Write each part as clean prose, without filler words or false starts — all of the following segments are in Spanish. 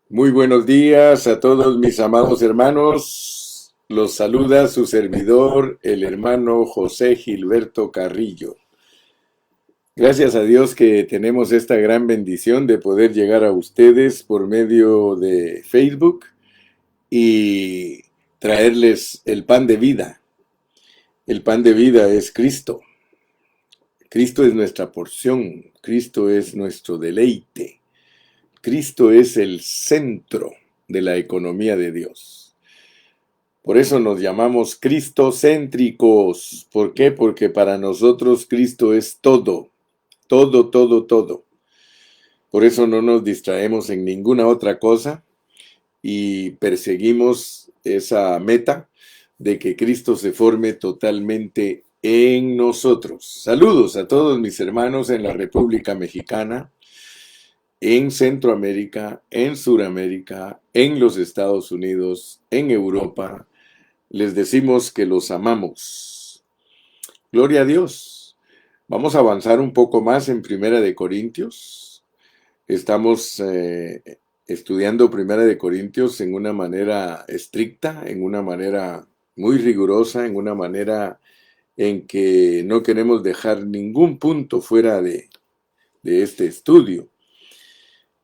Muy buenos días a todos mis amados hermanos. Los saluda su servidor, el hermano José Gilberto Carrillo. Gracias a Dios que tenemos esta gran bendición de poder llegar a ustedes por medio de Facebook y traerles el pan de vida. El pan de vida es Cristo. Cristo es nuestra porción. Cristo es nuestro deleite. Cristo es el centro de la economía de Dios. Por eso nos llamamos cristocéntricos. ¿Por qué? Porque para nosotros Cristo es todo, todo, todo, todo. Por eso no nos distraemos en ninguna otra cosa y perseguimos esa meta de que Cristo se forme totalmente en nosotros. Saludos a todos mis hermanos en la República Mexicana, en Centroamérica, en Suramérica, en los Estados Unidos, en Europa. Les decimos que los amamos. Gloria a Dios. Vamos a avanzar un poco más en Primera de Corintios. Estamos estudiando Primera de Corintios en una manera estricta, en una manera muy rigurosa, en una manera en que no queremos dejar ningún punto fuera de este estudio.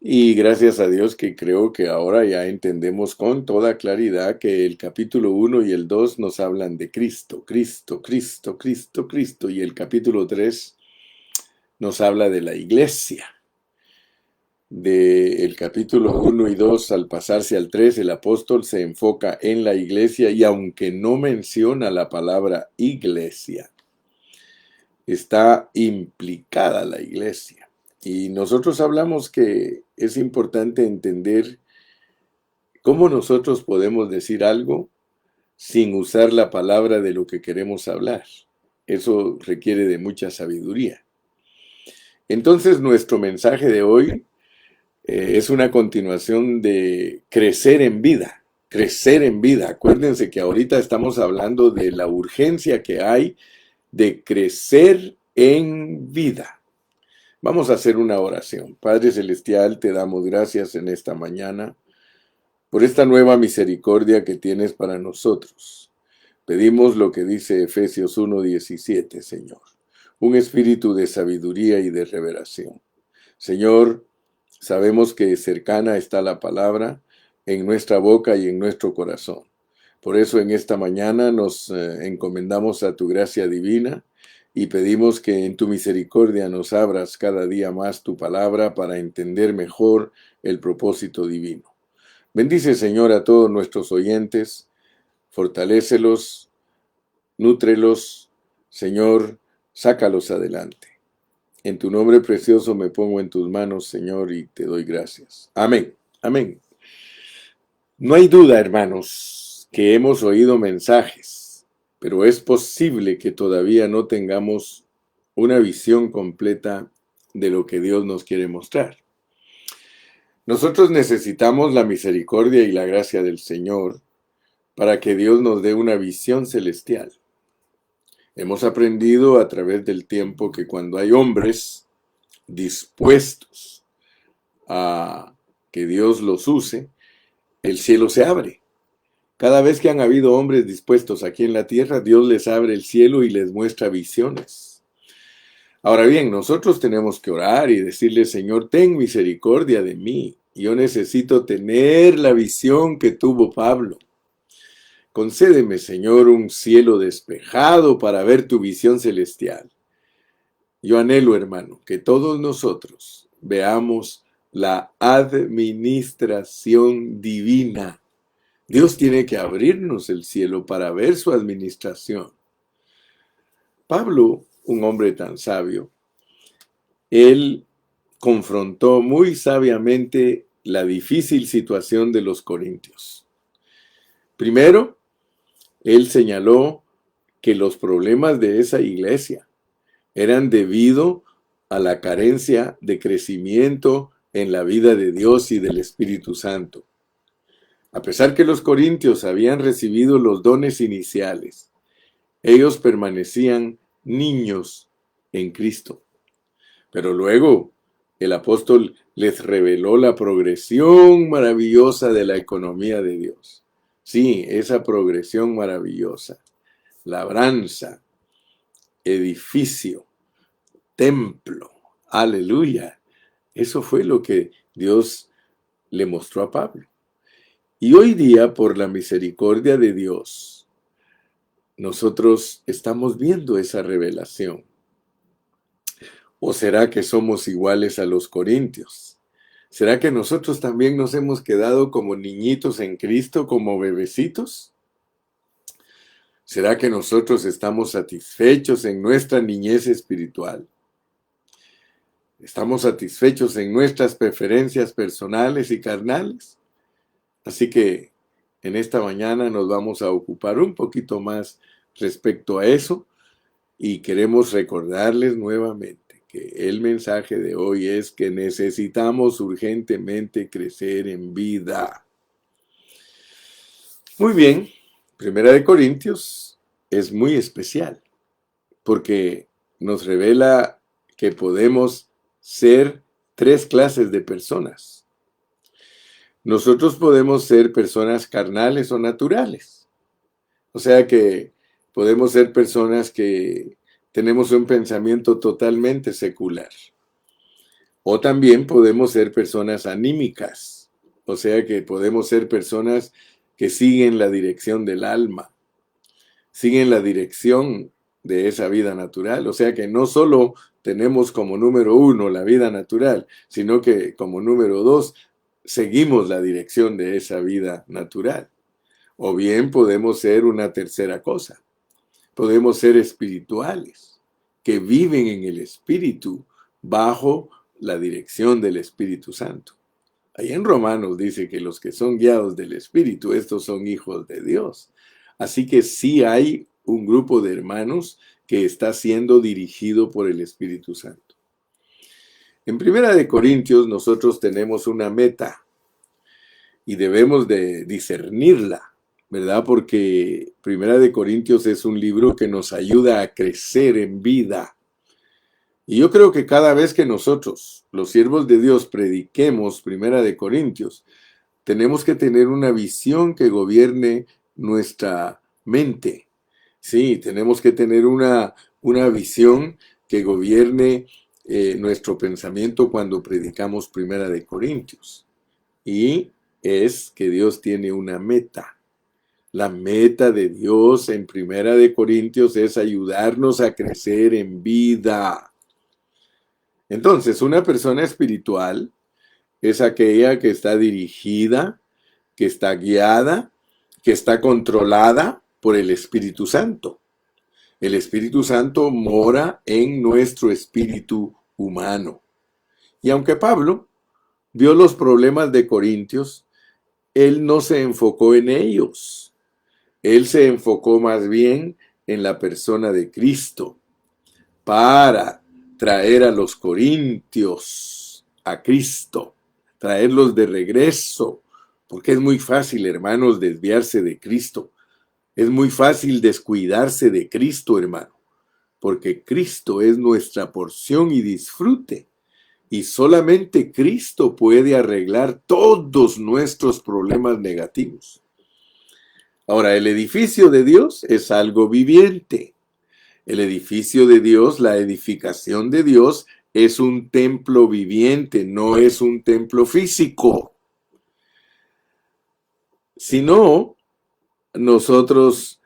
Y gracias a Dios que creo que ahora ya entendemos con toda claridad que el capítulo 1 y el 2 nos hablan de Cristo, Cristo, Cristo, Cristo, Cristo. Y el capítulo 3 nos habla de la iglesia. Del capítulo 1 y 2 al pasarse al 3, el apóstol se enfoca en la iglesia y aunque no menciona la palabra iglesia, está implicada la iglesia. Y nosotros hablamos que es importante entender cómo nosotros podemos decir algo sin usar la palabra de lo que queremos hablar. Eso requiere de mucha sabiduría. Entonces, nuestro mensaje de hoy es una continuación de crecer en vida. Crecer en vida. Acuérdense que ahorita estamos hablando de la urgencia que hay de crecer en vida. Vamos a hacer una oración. Padre Celestial, te damos gracias en esta mañana por esta nueva misericordia que tienes para nosotros. Pedimos lo que dice Efesios 1:17, Señor. Un espíritu de sabiduría y de revelación. Señor, sabemos que cercana está la palabra en nuestra boca y en nuestro corazón. Por eso en esta mañana nos encomendamos a tu gracia divina y pedimos que en tu misericordia nos abras cada día más tu palabra para entender mejor el propósito divino. Bendice, Señor, a todos nuestros oyentes, fortalécelos, nútrelos, Señor, sácalos adelante. En tu nombre precioso me pongo en tus manos, Señor, y te doy gracias. Amén, amén. No hay duda, hermanos, que hemos oído mensajes, pero es posible que todavía no tengamos una visión completa de lo que Dios nos quiere mostrar. Nosotros necesitamos la misericordia y la gracia del Señor para que Dios nos dé una visión celestial. Hemos aprendido a través del tiempo que cuando hay hombres dispuestos a que Dios los use, el cielo se abre. Cada vez que han habido hombres dispuestos aquí en la tierra, Dios les abre el cielo y les muestra visiones. Ahora bien, nosotros tenemos que orar y decirle, Señor, ten misericordia de mí. Yo necesito tener la visión que tuvo Pablo. Concédeme, Señor, un cielo despejado para ver tu visión celestial. Yo anhelo, hermano, que todos nosotros veamos la administración divina. Dios tiene que abrirnos el cielo para ver su administración. Pablo, un hombre tan sabio, él confrontó muy sabiamente la difícil situación de los corintios. Primero, él señaló que los problemas de esa iglesia eran debido a la carencia de crecimiento en la vida de Dios y del Espíritu Santo. A pesar que los corintios habían recibido los dones iniciales, ellos permanecían niños en Cristo. Pero luego el apóstol les reveló la progresión maravillosa de la economía de Dios. Sí, esa progresión maravillosa. Labranza, edificio, templo. Aleluya. Eso fue lo que Dios le mostró a Pablo. Y hoy día, por la misericordia de Dios, nosotros estamos viendo esa revelación. ¿O será que somos iguales a los corintios? ¿Será que nosotros también nos hemos quedado como niñitos en Cristo, como bebecitos? ¿Será que nosotros estamos satisfechos en nuestra niñez espiritual? ¿Estamos satisfechos en nuestras preferencias personales y carnales? Así que en esta mañana nos vamos a ocupar un poquito más respecto a eso y queremos recordarles nuevamente que el mensaje de hoy es que necesitamos urgentemente crecer en vida. Muy bien, Primera de Corintios es muy especial porque nos revela que podemos ser tres clases de personas. Nosotros podemos ser personas carnales o naturales. O sea que podemos ser personas que tenemos un pensamiento totalmente secular. O también podemos ser personas anímicas. O sea que podemos ser personas que siguen la dirección del alma. Siguen la dirección de esa vida natural. O sea que no solo tenemos como número 1 la vida natural, sino que como número 2 seguimos la dirección de esa vida natural. O bien podemos ser una tercera cosa. Podemos ser espirituales, que viven en el Espíritu bajo la dirección del Espíritu Santo. Ahí en Romanos dice que los que son guiados del Espíritu, estos son hijos de Dios. Así que sí hay un grupo de hermanos que está siendo dirigido por el Espíritu Santo. En Primera de Corintios nosotros tenemos una meta y debemos de discernirla, ¿verdad? Porque Primera de Corintios es un libro que nos ayuda a crecer en vida. Y yo creo que cada vez que nosotros, los siervos de Dios, prediquemos Primera de Corintios, tenemos que tener una visión que gobierne nuestra mente. Sí, tenemos que tener una visión que gobierne nuestro pensamiento cuando predicamos Primera de Corintios. Y es que Dios tiene una meta. La meta de Dios en Primera de Corintios es ayudarnos a crecer en vida. Entonces, una persona espiritual es aquella que está dirigida, que está guiada, que está controlada por el Espíritu Santo. El Espíritu Santo mora en nuestro espíritu humano. Y aunque Pablo vio los problemas de Corintios, él no se enfocó en ellos. Él se enfocó más bien en la persona de Cristo para traer a los corintios a Cristo, traerlos de regreso, porque es muy fácil, hermanos, desviarse de Cristo. Es muy fácil descuidarse de Cristo, hermano, porque Cristo es nuestra porción y disfrute. Y solamente Cristo puede arreglar todos nuestros problemas negativos. Ahora, el edificio de Dios es algo viviente. El edificio de Dios, la edificación de Dios, es un templo viviente, no es un templo físico. Si no, nosotros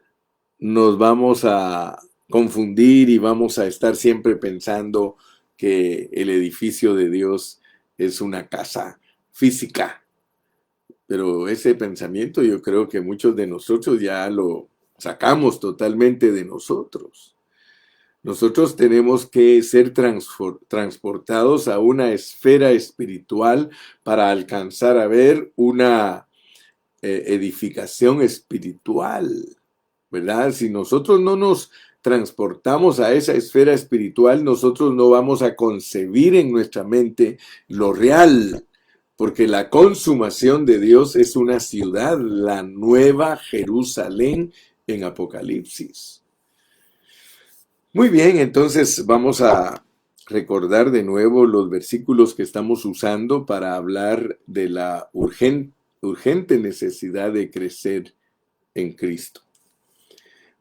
nos vamos a confundir y vamos a estar siempre pensando que el edificio de Dios es una casa física. Pero ese pensamiento yo creo que muchos de nosotros ya lo sacamos totalmente de nosotros. Nosotros tenemos que ser transportados a una esfera espiritual para alcanzar a ver una edificación espiritual, ¿verdad? Si nosotros no nos transportamos a esa esfera espiritual, nosotros no vamos a concebir en nuestra mente lo real, porque la consumación de Dios es una ciudad, la nueva Jerusalén en Apocalipsis. Muy bien, entonces vamos a recordar de nuevo los versículos que estamos usando para hablar de la urgente necesidad de crecer en Cristo.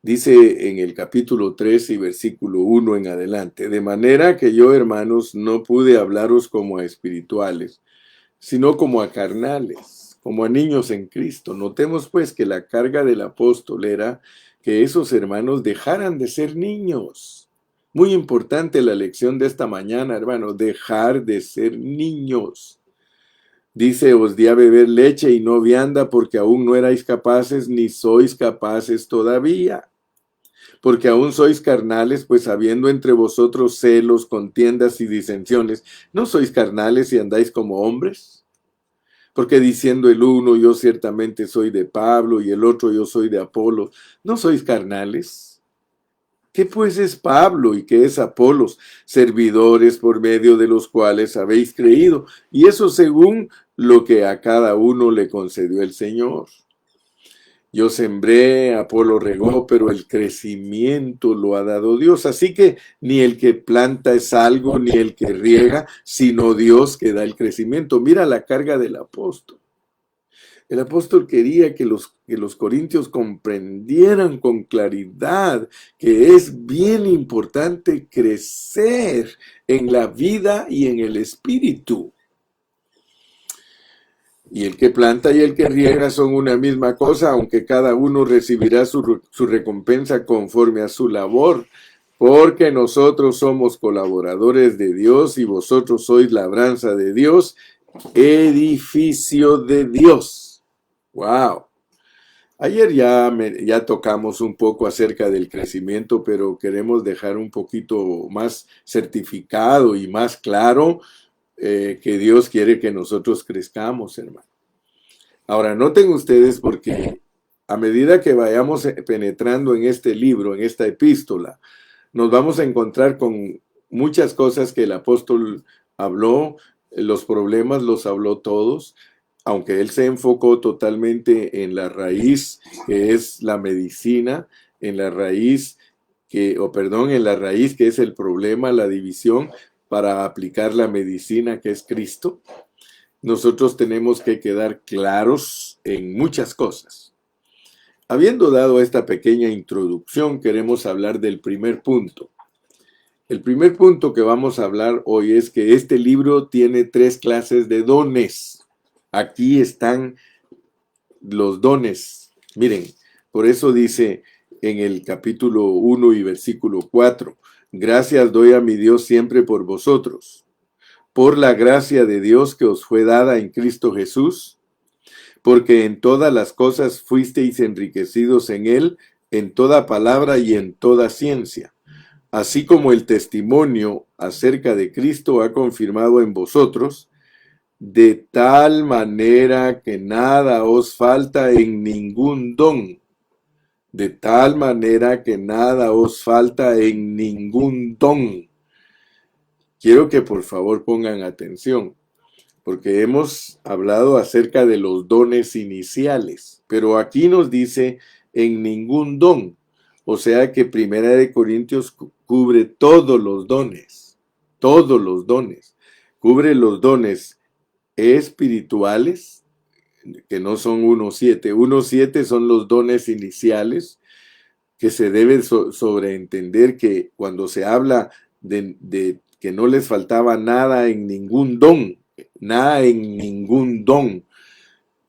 Dice en el capítulo 13 y versículo 1 en adelante: de manera que yo, hermanos, no pude hablaros como a espirituales, sino como a carnales, como a niños en Cristo. Notemos pues que la carga del apóstol era que esos hermanos dejaran de ser niños. Muy importante la lección de esta mañana, hermanos, dejar de ser niños. Dice: os di a beber leche y no vianda, porque aún no erais capaces, ni sois capaces todavía. Porque aún sois carnales, pues habiendo entre vosotros celos, contiendas y disensiones, ¿no sois carnales y andáis como hombres? Porque diciendo el uno, yo ciertamente soy de Pablo, y el otro, yo soy de Apolo, ¿no sois carnales? ¿Qué pues es Pablo y qué es Apolos? Servidores por medio de los cuales habéis creído, y eso según lo que a cada uno le concedió el Señor. Yo sembré, Apolo regó, pero el crecimiento lo ha dado Dios. Así que ni el que planta es algo, ni el que riega, sino Dios que da el crecimiento. Mira la carga del apóstol. El apóstol quería que los corintios comprendieran con claridad que es bien importante crecer en la vida y en el espíritu. Y el que planta y el que riega son una misma cosa, aunque cada uno recibirá su recompensa conforme a su labor, porque nosotros somos colaboradores de Dios y vosotros sois labranza de Dios, edificio de Dios. ¡Wow! Ayer ya tocamos un poco acerca del crecimiento, pero queremos dejar un poquito más certificado y más claro que Dios quiere que nosotros crezcamos, hermano. Ahora, noten ustedes, porque a medida que vayamos penetrando en este libro, en esta epístola, nos vamos a encontrar con muchas cosas que el apóstol habló. Los problemas los habló todos, aunque él se enfocó totalmente en la raíz, que es la medicina, en la raíz en la raíz que es el problema, la división, para aplicar la medicina que es Cristo. Nosotros tenemos que quedar claros en muchas cosas. Habiendo dado esta pequeña introducción, queremos hablar del primer punto. El primer punto que vamos a hablar hoy es que este libro tiene 3 clases de dones. Aquí están los dones. Miren, por eso dice en el capítulo 1 y versículo 4, gracias doy a mi Dios siempre por vosotros, por la gracia de Dios que os fue dada en Cristo Jesús, porque en todas las cosas fuisteis enriquecidos en él, en toda palabra y en toda ciencia, así como el testimonio acerca de Cristo ha confirmado en vosotros, de tal manera que nada os falta en ningún don, de tal manera que nada os falta en ningún don. Quiero que por favor pongan atención, porque hemos hablado acerca de los dones iniciales, pero aquí nos dice en ningún don, o sea que Primera de Corintios cubre todos los dones, cubre los dones espirituales, que no son 1:7, 1:7 son los dones iniciales, que se debe sobreentender que cuando se habla de que no les faltaba nada en ningún don,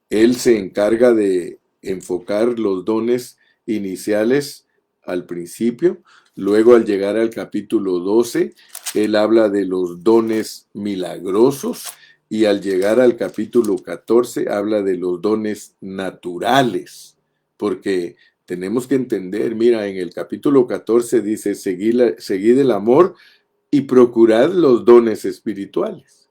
él se encarga de enfocar los dones iniciales al principio. Luego, al llegar al capítulo 12, él habla de los dones milagrosos, y al llegar al capítulo 14 habla de los dones naturales, porque tenemos que entender, mira, en el capítulo 14 dice: seguid el amor y procurad los dones espirituales.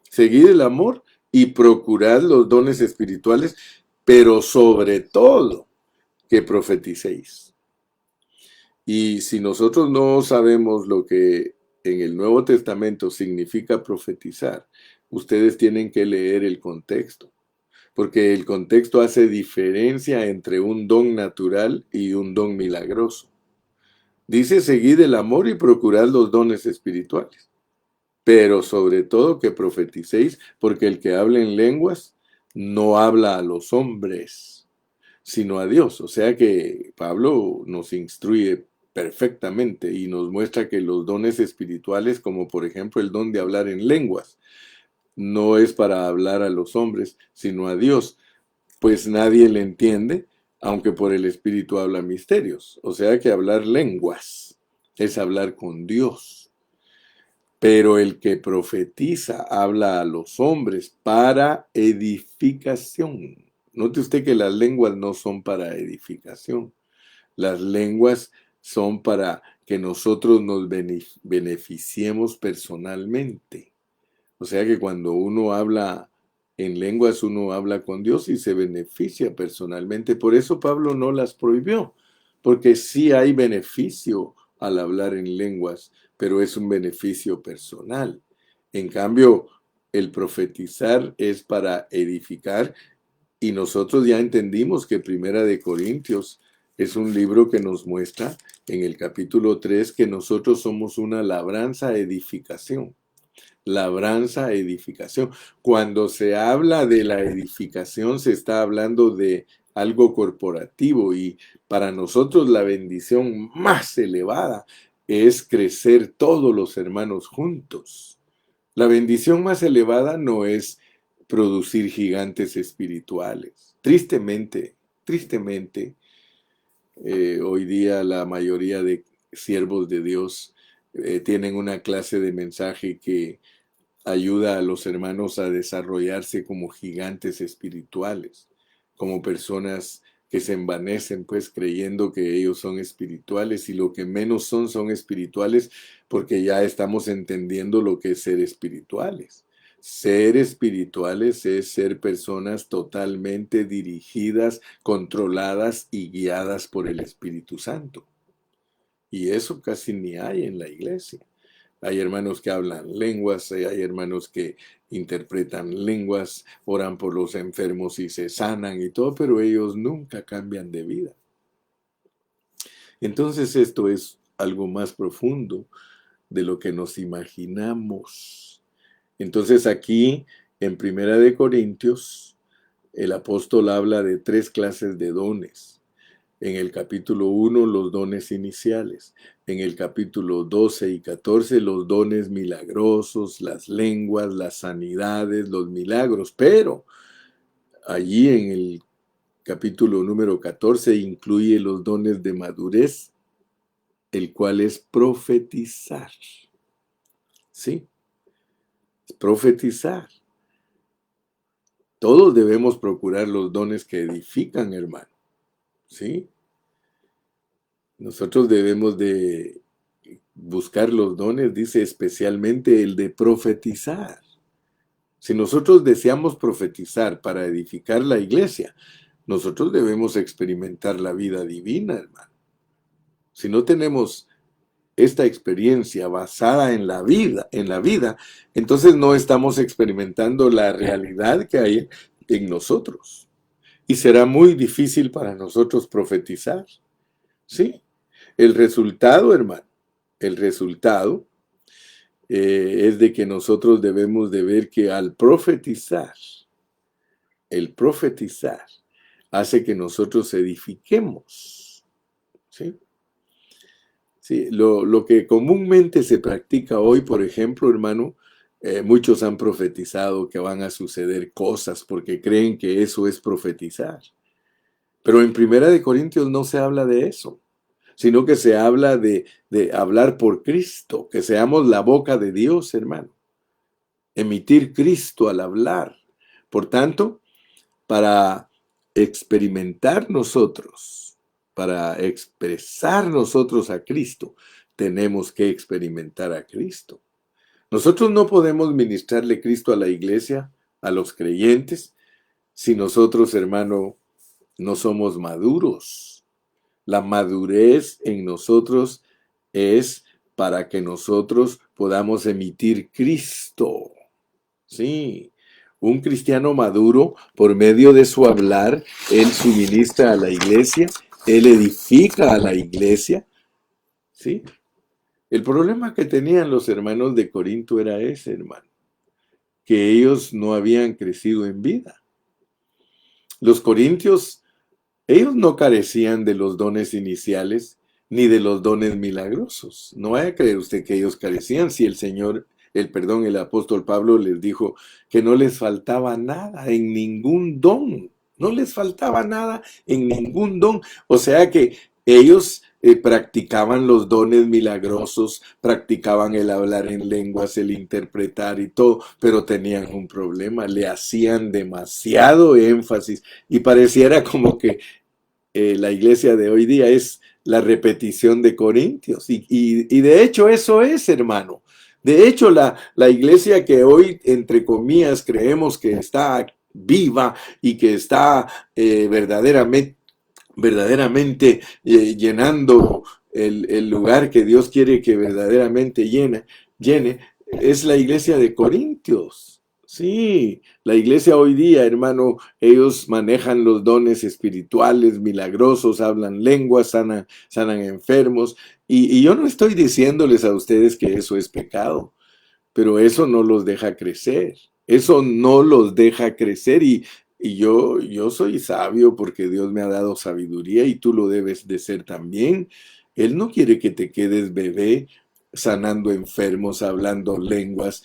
Seguid el amor y procurad los dones espirituales, pero sobre todo que profeticéis. Y si nosotros no sabemos lo que en el Nuevo Testamento significa profetizar, ustedes tienen que leer el contexto, porque el contexto hace diferencia entre un don natural y un don milagroso. Dice: seguid el amor y procurad los dones espirituales. pero sobre todo que profeticéis, porque el que habla en lenguas no habla a los hombres, sino a Dios. O sea que Pablo nos instruye perfectamente y nos muestra que los dones espirituales, como por ejemplo el don de hablar en lenguas, no es para hablar a los hombres, sino a Dios, pues nadie le entiende, aunque por el Espíritu habla misterios. O sea que hablar lenguas es hablar con Dios. Pero el que profetiza habla a los hombres para edificación. Note usted que las lenguas no son para edificación. Las lenguas son para que nosotros nos beneficiemos personalmente. O sea que cuando uno habla en lenguas, uno habla con Dios y se beneficia personalmente. Por eso Pablo no las prohibió, porque sí hay beneficio al hablar en lenguas, pero es un beneficio personal. En cambio, el profetizar es para edificar y nosotros ya entendimos que Primera de Corintios es un libro que nos muestra en el capítulo 3 que nosotros somos una labranza edificación. Labranza, edificación. Cuando se habla de la edificación, se está hablando de algo corporativo y para nosotros la bendición más elevada es crecer todos los hermanos juntos. La bendición más elevada no es producir gigantes espirituales. Tristemente, hoy día la mayoría de siervos de Dios tienen una clase de mensaje que ayuda a los hermanos a desarrollarse como gigantes espirituales, como personas que se envanecen pues creyendo que ellos son espirituales y lo que menos son espirituales porque ya estamos entendiendo lo que es ser espirituales. Ser espirituales es ser personas totalmente dirigidas, controladas y guiadas por el Espíritu Santo. Y eso casi ni hay en la iglesia. Hay hermanos que hablan lenguas, hay hermanos que interpretan lenguas, oran por los enfermos y se sanan y todo, pero ellos nunca cambian de vida. Entonces esto es algo más profundo de lo que nos imaginamos. Entonces aquí en Primera de Corintios el apóstol habla de 3 clases de dones. En el capítulo 1, los dones iniciales. En el capítulo 12 y 14, los dones milagrosos, las lenguas, las sanidades, los milagros. Pero allí en el capítulo número 14 incluye los dones de madurez, el cual es profetizar. ¿Sí? Profetizar. Todos debemos procurar los dones que edifican, hermano. ¿Sí? Nosotros debemos de buscar los dones, dice especialmente el de profetizar. Si nosotros deseamos profetizar para edificar la iglesia, nosotros debemos experimentar la vida divina, hermano. Si no tenemos esta experiencia basada en la vida, entonces no estamos experimentando la realidad que hay en nosotros. Y será muy difícil para nosotros profetizar. ¿Sí? El resultado, hermano, el resultado es de que nosotros debemos de ver que al profetizar, el profetizar hace que nosotros edifiquemos. ¿Sí? Sí, lo que comúnmente se practica hoy, por ejemplo, hermano, muchos han profetizado que van a suceder cosas porque creen que eso es profetizar. Pero en Primera de Corintios no se habla de eso, sino que se habla de hablar por Cristo, que seamos la boca de Dios, hermano. Emitir Cristo al hablar. Por tanto, para experimentar nosotros, para expresar nosotros a Cristo, tenemos que experimentar a Cristo. Nosotros no podemos ministrarle Cristo a la iglesia, a los creyentes, si nosotros, hermano, no somos maduros. La madurez en nosotros es para que nosotros podamos emitir Cristo. Sí, un cristiano maduro, por medio de su hablar, él suministra a la iglesia, él edifica a la iglesia. ¿Sí? El problema que tenían los hermanos de Corinto era ese, hermano, que ellos no habían crecido en vida. Los corintios, ellos no carecían de los dones iniciales ni de los dones milagrosos. No vaya a creer usted que ellos carecían si el apóstol Pablo les dijo que no les faltaba nada en ningún don. No les faltaba nada en ningún don. O sea que ellos practicaban los dones milagrosos, practicaban el hablar en lenguas, el interpretar y todo, pero tenían un problema, le hacían demasiado énfasis y pareciera como que la iglesia de hoy día es la repetición de Corintios. Y de hecho eso es, hermano. De hecho, la iglesia que hoy, entre comillas, creemos que está viva y que está verdaderamente llenando el lugar que Dios quiere que verdaderamente llene, es la iglesia de Corintios. Sí, la iglesia hoy día, hermano, ellos manejan los dones espirituales, milagrosos, hablan lenguas, sanan enfermos. Y yo no estoy diciéndoles a ustedes que eso es pecado, pero eso no los deja crecer. Eso no los deja crecer y yo soy sabio porque Dios me ha dado sabiduría y tú lo debes de ser también. Él no quiere que te quedes bebé sanando enfermos, hablando lenguas.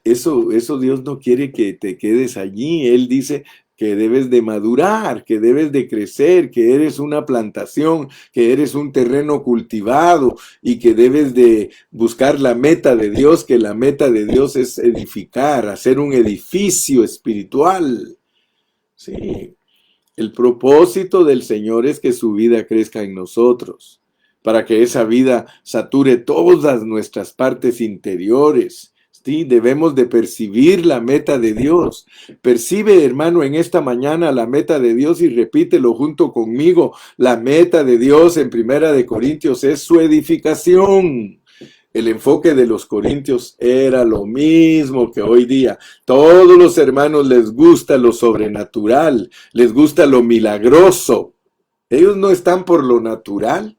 Eso Dios no quiere que te quedes allí. Él dice que debes de madurar, que debes de crecer, que eres una plantación, que eres un terreno cultivado y que debes de buscar la meta de Dios, que la meta de Dios es edificar, hacer un edificio espiritual. Sí, el propósito del Señor es que su vida crezca en nosotros, para que esa vida sature todas nuestras partes interiores. Sí, debemos de percibir la meta de Dios. Percibe, hermano, en esta mañana la meta de Dios y repítelo junto conmigo. La meta de Dios en Primera de Corintios es su edificación. El enfoque de los corintios era lo mismo que hoy día. Todos los hermanos les gusta lo sobrenatural, les gusta lo milagroso. Ellos no están por lo natural,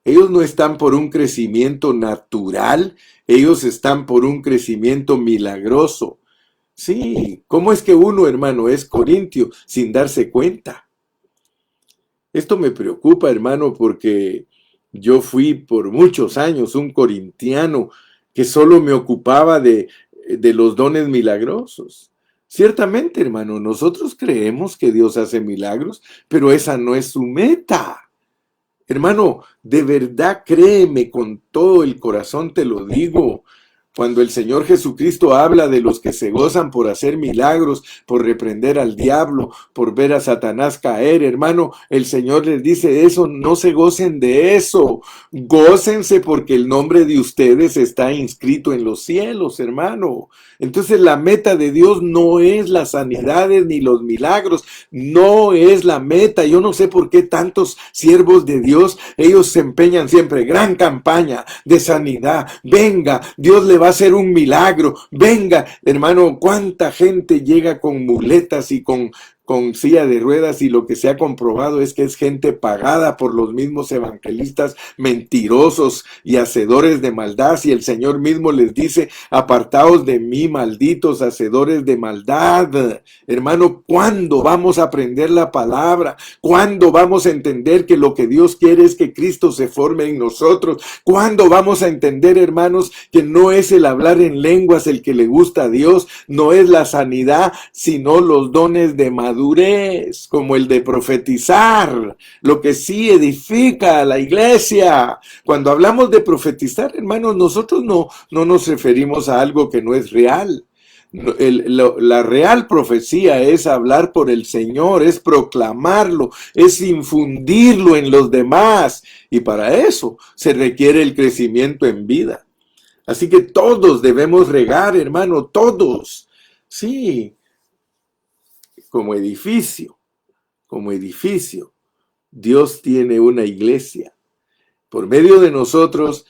ellos no están por un crecimiento natural, ellos están por un crecimiento milagroso. Sí, ¿cómo es que uno, hermano, es corintio sin darse cuenta? Esto me preocupa, hermano, porque yo fui por muchos años un corintiano que solo me ocupaba de los dones milagrosos. Ciertamente, hermano, nosotros creemos que Dios hace milagros, pero esa no es su meta. Hermano, de verdad créeme con todo el corazón, te lo digo. Cuando el Señor Jesucristo habla de los que se gozan por hacer milagros, por reprender al diablo, por ver a Satanás caer, hermano, el Señor les dice eso, no se gocen de eso, gócense porque el nombre de ustedes está inscrito en los cielos, hermano. Entonces la meta de Dios no es las sanidades ni los milagros, no es la meta. Yo no sé por qué tantos siervos de Dios, ellos se empeñan siempre, gran campaña de sanidad, venga, Dios le va a hacer un milagro, venga, hermano, cuánta gente llega con muletas y con silla de ruedas y lo que se ha comprobado es que es gente pagada por los mismos evangelistas mentirosos y hacedores de maldad, y el Señor mismo les dice, apartaos de mí, malditos hacedores de maldad. Hermano, ¿cuándo vamos a aprender la palabra? ¿Cuándo vamos a entender que lo que Dios quiere es que Cristo se forme en nosotros? ¿Cuándo vamos a entender, hermanos, que no es el hablar en lenguas el que le gusta a Dios, no es la sanidad, sino los dones de madurez, como el de profetizar, lo que sí edifica a la iglesia? Cuando hablamos de profetizar, hermanos, nosotros no nos referimos a algo que no es real. La real profecía es hablar por el Señor, es proclamarlo, es infundirlo en los demás, y para eso se requiere el crecimiento en vida. Así que todos debemos regar, hermano, todos. Sí, como edificio, Dios tiene una iglesia. Por medio de nosotros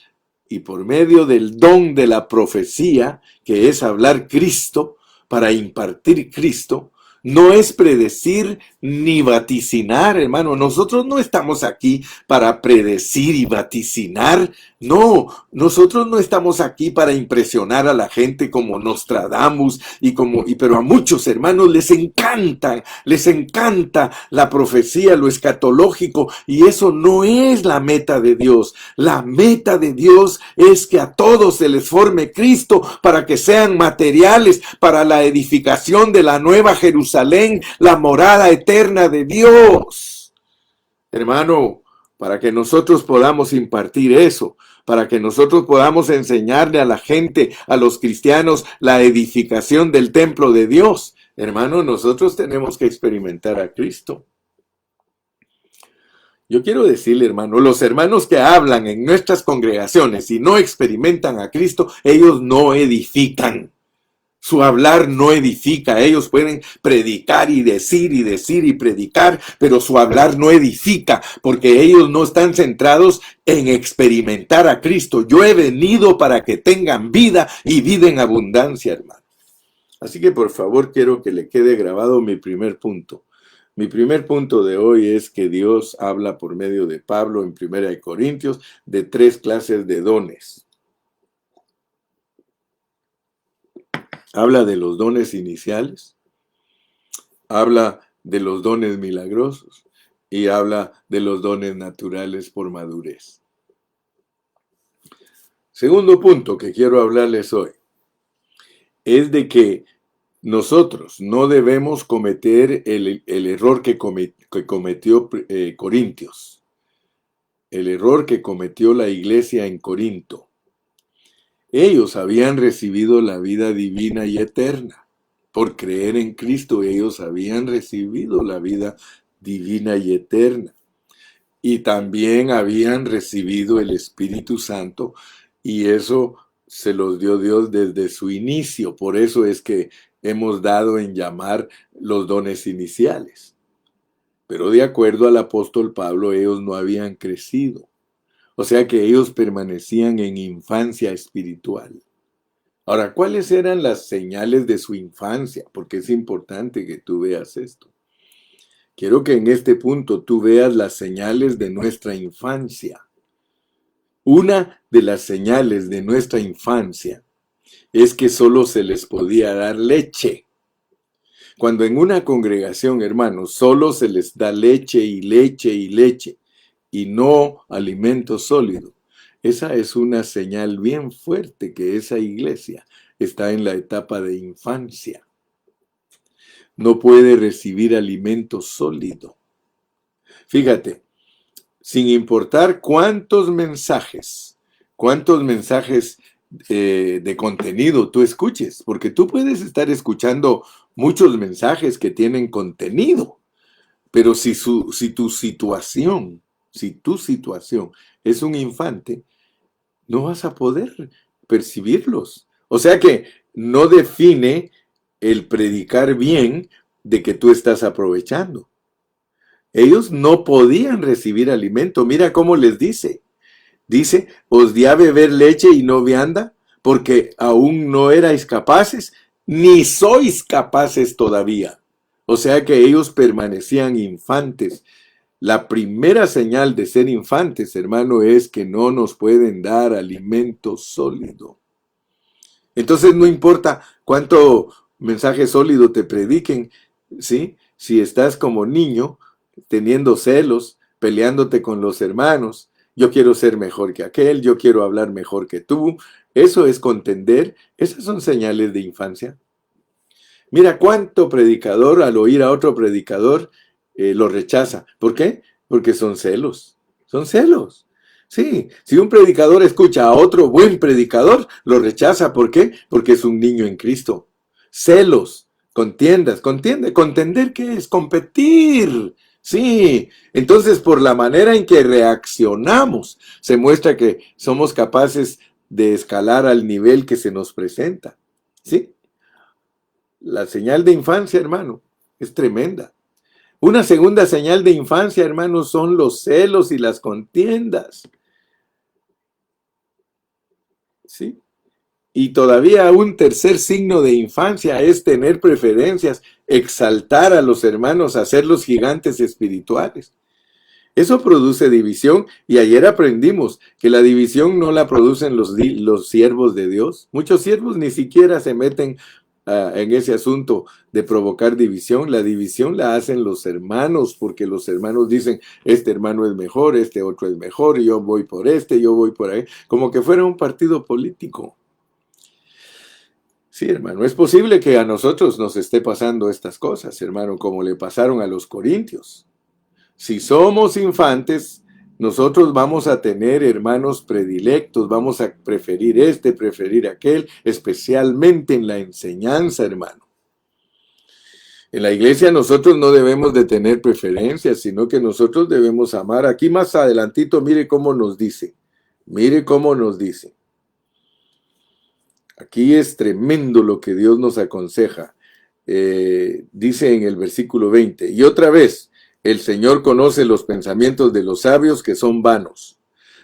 y por medio del don de la profecía, que es hablar Cristo, para impartir Cristo, no es predecir ni vaticinar, hermano. Nosotros no estamos aquí para predecir y vaticinar. No, nosotros no estamos aquí para impresionar a la gente como Nostradamus pero a muchos hermanos les encanta la profecía, lo escatológico, y eso no es la meta de Dios. La meta de Dios es que a todos se les forme Cristo para que sean materiales para la edificación de la nueva Jerusalén, la morada eterna de Dios. Hermano, para que nosotros podamos impartir eso, para que nosotros podamos enseñarle a la gente, a los cristianos, la edificación del templo de Dios, hermano, nosotros tenemos que experimentar a Cristo. Yo quiero decirle, hermano, los hermanos que hablan en nuestras congregaciones y no experimentan a Cristo, ellos no edifican. Su hablar no edifica. Ellos pueden predicar y decir y predicar, pero su hablar no edifica, porque ellos no están centrados en experimentar a Cristo. Yo he venido para que tengan vida y vida en abundancia, hermano. Así que por favor quiero que le quede grabado mi primer punto. Mi primer punto de hoy es que Dios habla por medio de Pablo en 1 Corintios de 3 clases de dones. Habla de los dones iniciales, habla de los dones milagrosos y habla de los dones naturales por madurez. Segundo punto que quiero hablarles hoy es de que nosotros no debemos cometer el error que cometió Corintios, el error que cometió la iglesia en Corinto. Ellos habían recibido la vida divina y eterna. Por creer en Cristo, ellos habían recibido la vida divina y eterna. Y también habían recibido el Espíritu Santo, y eso se los dio Dios desde su inicio. Por eso es que hemos dado en llamar los dones iniciales. Pero de acuerdo al apóstol Pablo, ellos no habían crecido. O sea que ellos permanecían en infancia espiritual. Ahora, ¿cuáles eran las señales de su infancia? Porque es importante que tú veas esto. Quiero que en este punto tú veas las señales de nuestra infancia. Una de las señales de nuestra infancia es que solo se les podía dar leche. Cuando en una congregación, hermanos, solo se les da leche y leche y leche, y no alimento sólido, esa es una señal bien fuerte que esa iglesia está en la etapa de infancia. No puede recibir alimento sólido. Fíjate, sin importar cuántos mensajes de contenido tú escuches, porque tú puedes estar escuchando muchos mensajes que tienen contenido, pero si tu situación es un infante, no vas a poder percibirlos. O sea que no define el predicar bien de que tú estás aprovechando. Ellos no podían recibir alimento. Mira cómo les dice. Dice, os di a beber leche y no vianda, porque aún no erais capaces, ni sois capaces todavía. O sea que ellos permanecían infantes. La primera señal de ser infantes, hermano, es que no nos pueden dar alimento sólido. Entonces no importa cuánto mensaje sólido te prediquen, ¿sí? Si estás como niño, teniendo celos, peleándote con los hermanos, yo quiero ser mejor que aquel, yo quiero hablar mejor que tú, eso es contender, esas son señales de infancia. Mira cuánto predicador al oír a otro predicador lo rechaza. ¿Por qué? Porque son celos. Son celos. Sí, si un predicador escucha a otro buen predicador, lo rechaza. ¿Por qué? Porque es un niño en Cristo. Celos, contiendas, contender, ¿qué es? Competir. Sí, entonces por la manera en que reaccionamos, se muestra que somos capaces de escalar al nivel que se nos presenta. ¿Sí? La señal de infancia, hermano, es tremenda. Una segunda señal de infancia, hermanos, son los celos y las contiendas. ¿Sí? Y todavía un tercer signo de infancia es tener preferencias exaltar a los hermanos, hacerlos gigantes espirituales. Eso produce división y ayer aprendimos que la división no la producen los siervos de Dios. Muchos siervos ni siquiera se meten en ese asunto de provocar división. La división la hacen los hermanos porque los hermanos dicen, este hermano es mejor, este otro es mejor, yo voy por este, yo voy por ahí, como que fuera un partido político. Sí, hermano, es posible que a nosotros nos esté pasando estas cosas, hermano, como le pasaron a los corintios. Si somos infantes, nosotros vamos a tener hermanos predilectos, vamos a preferir este, preferir aquel, especialmente en la enseñanza, hermano. En la iglesia nosotros no debemos de tener preferencias, sino que nosotros debemos amar. Aquí más adelantito, mire cómo nos dice. Mire cómo nos dice. Aquí es tremendo lo que Dios nos aconseja. Dice en el versículo 20, y otra vez, el Señor conoce los pensamientos de los sabios que son vanos.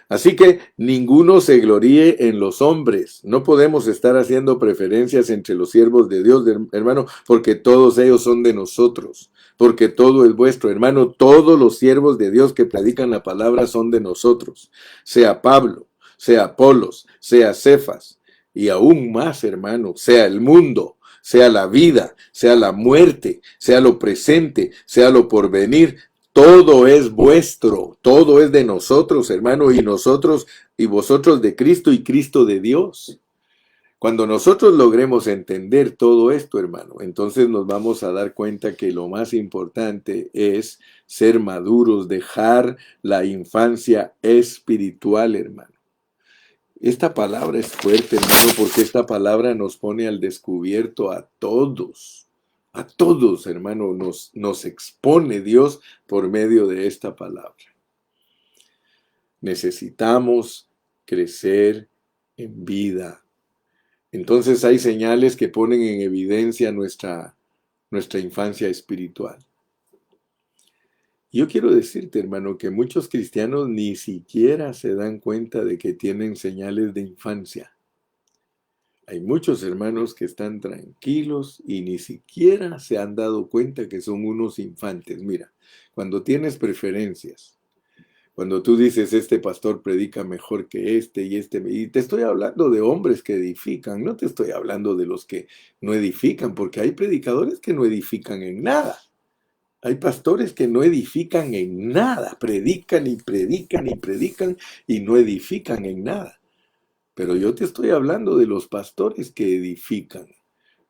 Así que ninguno se gloríe en los hombres. No podemos estar haciendo preferencias entre los siervos de Dios, hermano, porque todos ellos son de nosotros, porque todo es vuestro, hermano. Todos los siervos de Dios que predican la palabra son de nosotros, sea Pablo, sea Apolos, sea Cefas, y aún más, hermano, sea el mundo, sea la vida, sea la muerte, sea lo presente, sea lo porvenir. Todo es vuestro, todo es de nosotros, hermano, y nosotros y vosotros de Cristo y Cristo de Dios. Cuando nosotros logremos entender todo esto, hermano, entonces nos vamos a dar cuenta que lo más importante es ser maduros, dejar la infancia espiritual, hermano. Esta palabra es fuerte, hermano, porque esta palabra nos pone al descubierto a todos. A todos, hermano, nos expone Dios por medio de esta palabra. Necesitamos crecer en vida. Entonces hay señales que ponen en evidencia nuestra infancia espiritual. Yo quiero decirte, hermano, que muchos cristianos ni siquiera se dan cuenta de que tienen señales de infancia. Hay muchos hermanos que están tranquilos y ni siquiera se han dado cuenta que son unos infantes. Mira, cuando tienes preferencias, cuando tú dices, este pastor predica mejor que este, y te estoy hablando de hombres que edifican, no te estoy hablando de los que no edifican, porque hay predicadores que no edifican en nada. Hay pastores que no edifican en nada, predican y predican y predican y no edifican en nada. Pero yo te estoy hablando de los pastores que edifican.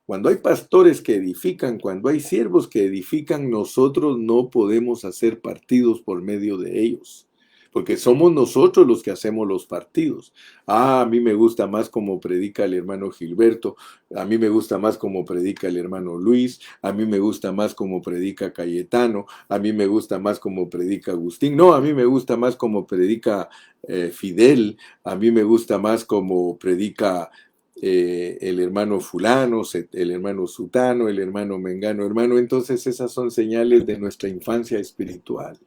Cuando hay pastores que edifican, cuando hay siervos que edifican, nosotros no podemos hacer partidos por medio de ellos. Porque somos nosotros los que hacemos los partidos. A mí me gusta más como predica el hermano Gilberto, a mí me gusta más como predica el hermano Luis, a mí me gusta más como predica Cayetano, a mí me gusta más como predica Agustín. No, a mí me gusta más como predica Fidel, a mí me gusta más como predica el hermano fulano, el hermano sutano, el hermano mengano, hermano. Entonces esas son señales de nuestra infancia espiritual.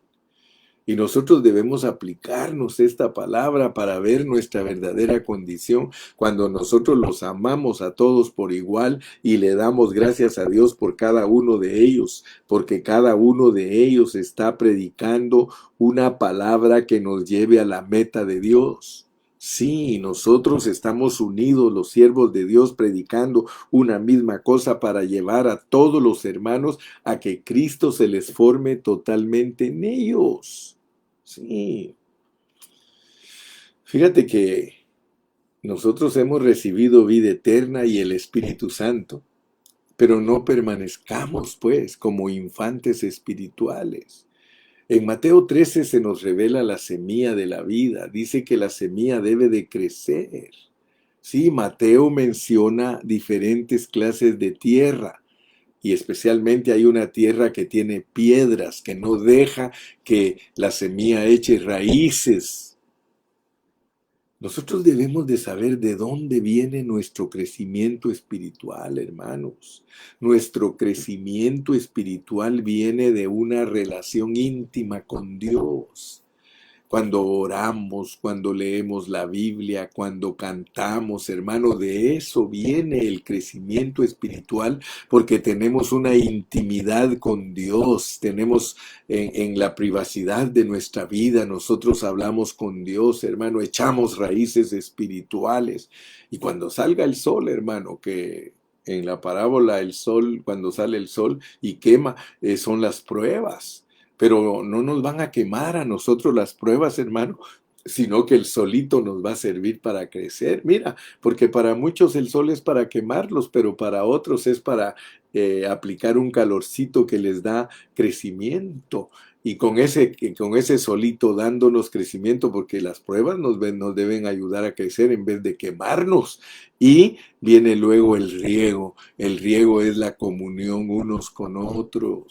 Y nosotros debemos aplicarnos esta palabra para ver nuestra verdadera condición cuando nosotros los amamos a todos por igual y le damos gracias a Dios por cada uno de ellos, porque cada uno de ellos está predicando una palabra que nos lleve a la meta de Dios. Sí, nosotros estamos unidos, los siervos de Dios, predicando una misma cosa para llevar a todos los hermanos a que Cristo se les forme totalmente en ellos. Sí, fíjate que nosotros hemos recibido vida eterna y el Espíritu Santo, pero no permanezcamos pues como infantes espirituales. En Mateo 13 se nos revela la semilla de la vida, dice que la semilla debe de crecer. Sí, Mateo menciona diferentes clases de tierra. Y especialmente hay una tierra que tiene piedras, que no deja que la semilla eche raíces. Nosotros debemos de saber de dónde viene nuestro crecimiento espiritual, hermanos. Nuestro crecimiento espiritual viene de una relación íntima con Dios. cuando oramos, cuando leemos la Biblia, cuando cantamos, hermano, de eso viene el crecimiento espiritual, porque tenemos una intimidad con Dios, tenemos en la privacidad de nuestra vida, nosotros hablamos con Dios, hermano, echamos raíces espirituales. Y cuando salga el sol, hermano, que en la parábola el sol, cuando sale el sol y quema, son las pruebas. Pero no nos van a quemar a nosotros las pruebas, hermano, sino que el solito nos va a servir para crecer. Mira, porque para muchos el sol es para quemarlos, pero para otros es para aplicar un calorcito que les da crecimiento. Y con ese solito dándonos crecimiento, porque las pruebas nos deben ayudar a crecer en vez de quemarnos. Y viene luego el riego. El riego es la comunión unos con otros.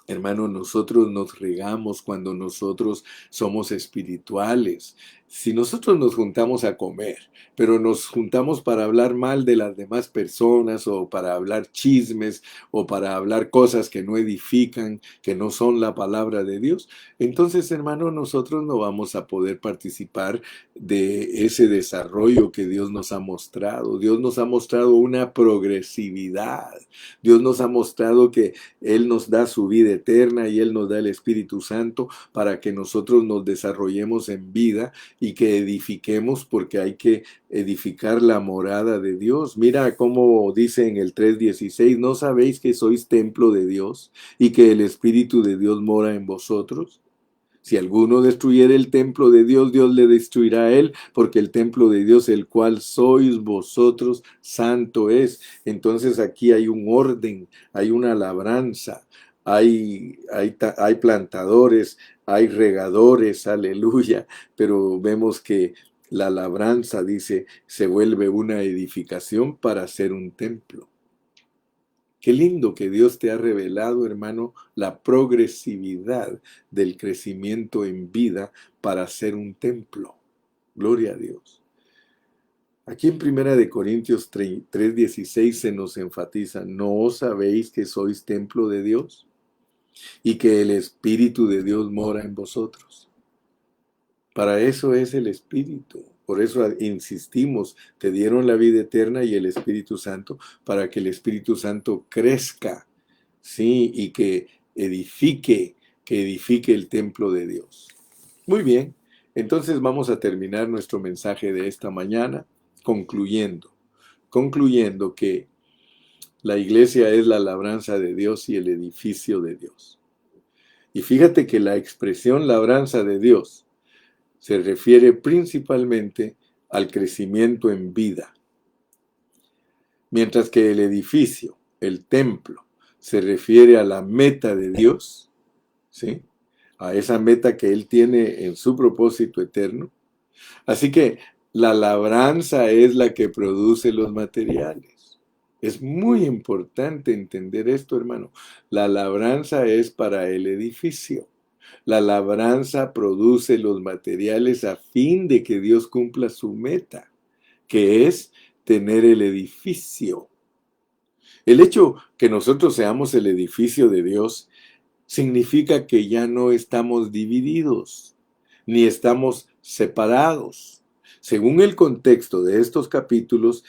Hermano, nosotros nos regamos cuando nosotros somos espirituales. Si nosotros nos juntamos a comer, pero nos juntamos para hablar mal de las demás personas o para hablar chismes o para hablar cosas que no edifican, que no son la palabra de Dios, entonces, hermano, nosotros no vamos a poder participar de ese desarrollo que Dios nos ha mostrado. Dios nos ha mostrado una progresividad. Dios nos ha mostrado que Él nos da su vida eterna y Él nos da el Espíritu Santo para que nosotros nos desarrollemos en vida y que edifiquemos, porque hay que edificar la morada de Dios. Mira cómo dice en el 3:16, ¿no sabéis que sois templo de Dios y que el Espíritu de Dios mora en vosotros? Si alguno destruyere el templo de Dios, Dios le destruirá a él, porque el templo de Dios, el cual sois vosotros, santo es. Entonces aquí hay un orden, hay una labranza, hay plantadores, hay regadores, aleluya, pero vemos que la labranza, dice, se vuelve una edificación para hacer un templo. Qué lindo que Dios te ha revelado, hermano, la progresividad del crecimiento en vida para ser un templo. Gloria a Dios. Aquí en Primera de Corintios 3:16 se nos enfatiza, ¿no sabéis que sois templo de Dios y que el Espíritu de Dios mora en vosotros? Para eso es el Espíritu. Por eso insistimos, te dieron la vida eterna y el Espíritu Santo para que el Espíritu Santo crezca, ¿sí? Y que edifique el templo de Dios. Muy bien, entonces vamos a terminar nuestro mensaje de esta mañana concluyendo que la iglesia es la labranza de Dios y el edificio de Dios. Y fíjate que la expresión labranza de Dios se refiere principalmente al crecimiento en vida, mientras que el edificio, el templo, se refiere a la meta de Dios, ¿sí? A esa meta que Él tiene en su propósito eterno. Así que la labranza es la que produce los materiales. Es muy importante entender esto, hermano. La labranza es para el edificio. La labranza produce los materiales a fin de que Dios cumpla su meta, que es tener el edificio. El hecho que nosotros seamos el edificio de Dios significa que ya no estamos divididos, ni estamos separados. Según el contexto de estos capítulos,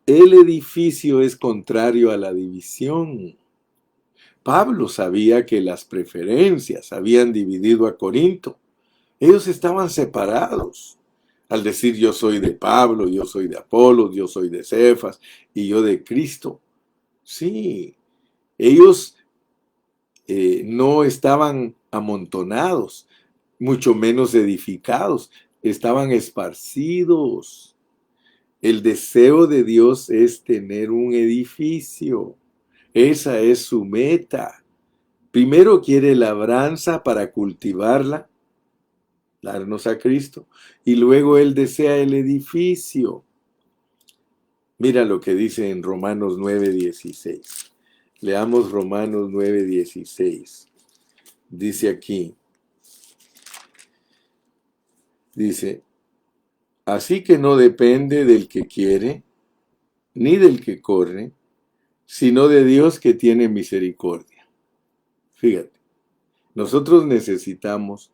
el edificio es contrario a la división. Pablo sabía que las preferencias habían dividido a Corinto. Ellos estaban separados. Al decir yo soy de Pablo, yo soy de Apolos, yo soy de Cefas y yo de Cristo. Sí, ellos no estaban amontonados, mucho menos edificados, estaban esparcidos. El deseo de Dios es tener un edificio. Esa es su meta. Primero quiere labranza para cultivarla, darnos a Cristo, y luego Él desea el edificio. Mira lo que dice en Romanos 9:16. Leamos Romanos 9:16. Dice aquí, dice, así que no depende del que quiere, ni del que corre, sino de Dios que tiene misericordia. Fíjate, nosotros necesitamos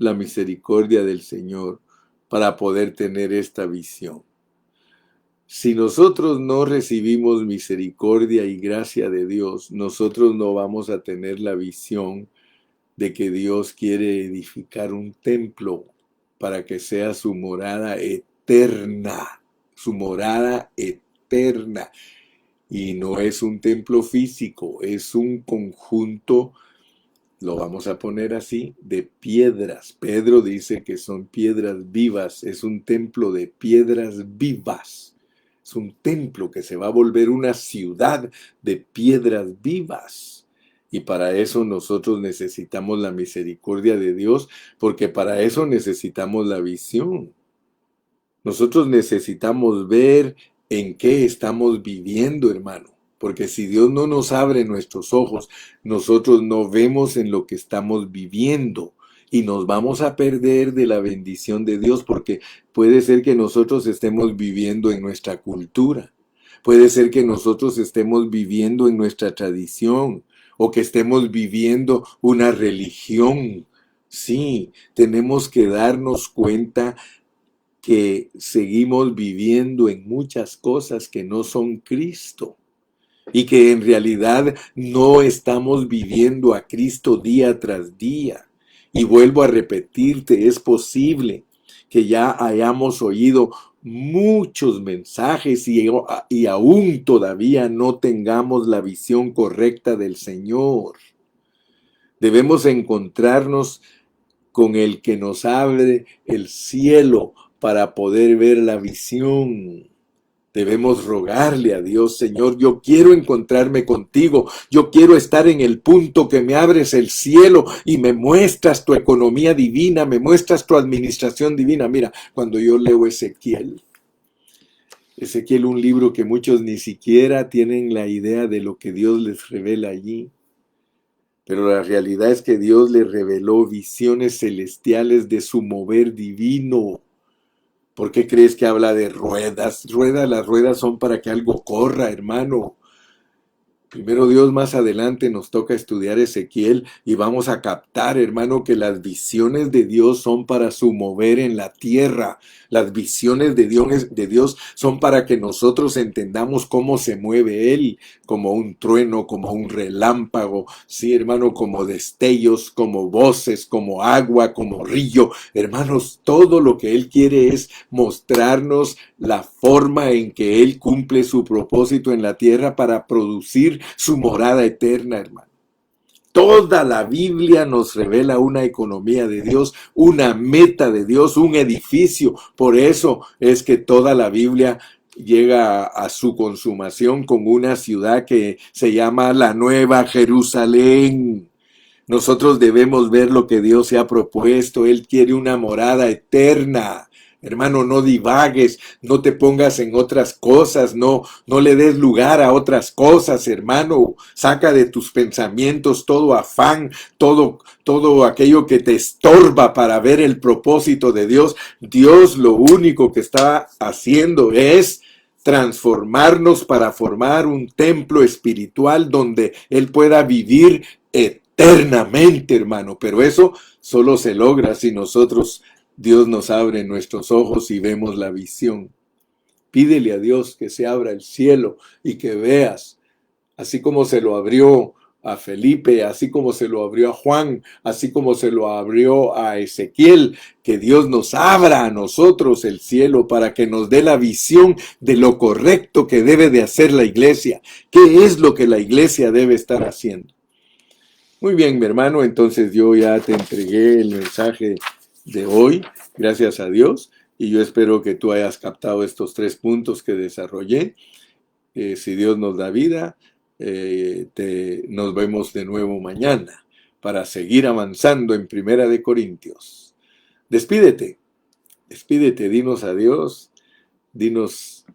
la misericordia del Señor para poder tener esta visión. Si nosotros no recibimos misericordia y gracia de Dios, nosotros no vamos a tener la visión de que Dios quiere edificar un templo para que sea su morada eterna, su morada eterna. Y no es un templo físico, es un conjunto, lo vamos a poner así, de piedras. Pedro dice que son piedras vivas, es un templo de piedras vivas. Es un templo que se va a volver una ciudad de piedras vivas. Y para eso nosotros necesitamos la misericordia de Dios, porque para eso necesitamos la visión. Nosotros necesitamos ver en qué estamos viviendo, hermano. Porque si Dios no nos abre nuestros ojos, nosotros no vemos en lo que estamos viviendo. Y nos vamos a perder de la bendición de Dios, porque puede ser que nosotros estemos viviendo en nuestra cultura. Puede ser que nosotros estemos viviendo en nuestra tradición, o que estemos viviendo una religión. Sí, tenemos que darnos cuenta que seguimos viviendo en muchas cosas que no son Cristo y que en realidad no estamos viviendo a Cristo día tras día. Y vuelvo a repetirte, es posible que ya hayamos oído muchos mensajes y aún todavía no tengamos la visión correcta del Señor. Debemos encontrarnos con el que nos abre el cielo para poder ver la visión. Debemos rogarle a Dios: Señor, yo quiero encontrarme contigo, yo quiero estar en el punto que me abres el cielo y me muestras tu economía divina, me muestras tu administración divina. Mira, cuando yo leo Ezequiel, un libro que muchos ni siquiera tienen la idea de lo que Dios les revela allí. Pero la realidad es que Dios le reveló visiones celestiales de su mover divino. ¿Por qué crees que habla de ruedas? Las ruedas son para que algo corra, hermano. Primero Dios, más adelante nos toca estudiar Ezequiel y vamos a captar, hermano, que las visiones de Dios son para su mover en la tierra. Las visiones de Dios son para que nosotros entendamos cómo se mueve Él, como un trueno, como un relámpago, sí, hermano, como destellos, como voces, como agua, como río. Hermanos, todo lo que Él quiere es mostrarnos la forma en que Él cumple su propósito en la tierra para producir su morada eterna, hermano. Toda la Biblia nos revela una economía de Dios, una meta de Dios, un edificio. Por eso es que toda la Biblia llega a su consumación con una ciudad que se llama la Nueva Jerusalén. Nosotros debemos ver lo que Dios se ha propuesto. Él quiere una morada eterna. Hermano, no divagues, no te pongas en otras cosas, no le des lugar a otras cosas, hermano. Saca de tus pensamientos todo afán, todo aquello que te estorba para ver el propósito de Dios. Dios lo único que está haciendo es transformarnos para formar un templo espiritual donde Él pueda vivir eternamente, hermano. Pero eso solo se logra si Dios nos abre nuestros ojos y vemos la visión. Pídele a Dios que se abra el cielo y que veas, así como se lo abrió a Felipe, así como se lo abrió a Juan, así como se lo abrió a Ezequiel, que Dios nos abra a nosotros el cielo para que nos dé la visión de lo correcto que debe de hacer la iglesia. ¿Qué es lo que la iglesia debe estar haciendo? Muy bien, mi hermano, entonces yo ya te entregué el mensaje de hoy, gracias a Dios, y yo espero que tú hayas captado estos 3 puntos que desarrollé. Si Dios nos da vida, nos vemos de nuevo mañana para seguir avanzando en Primera de Corintios. Despídete, dinos adiós, dinos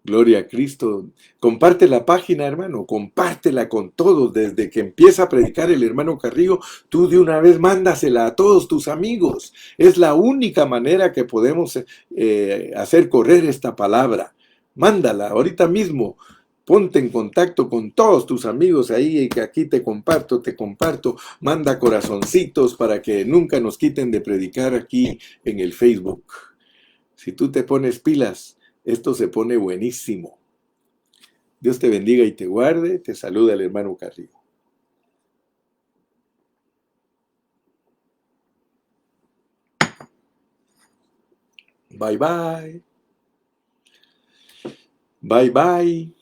gloria a Cristo. Comparte la página, hermano, compártela con todos. Desde que empieza a predicar el hermano Carrillo, tú de una vez mándasela a todos tus amigos. Es la única manera que podemos hacer correr esta palabra. Mándala ahorita mismo. Ponte en contacto con todos tus amigos ahí, que aquí te comparto, manda corazoncitos para que nunca nos quiten de predicar aquí en el Facebook. Si tú te pones pilas, esto se pone buenísimo. Dios te bendiga y te guarde. Te saluda el hermano Carrillo. Bye bye. Bye bye.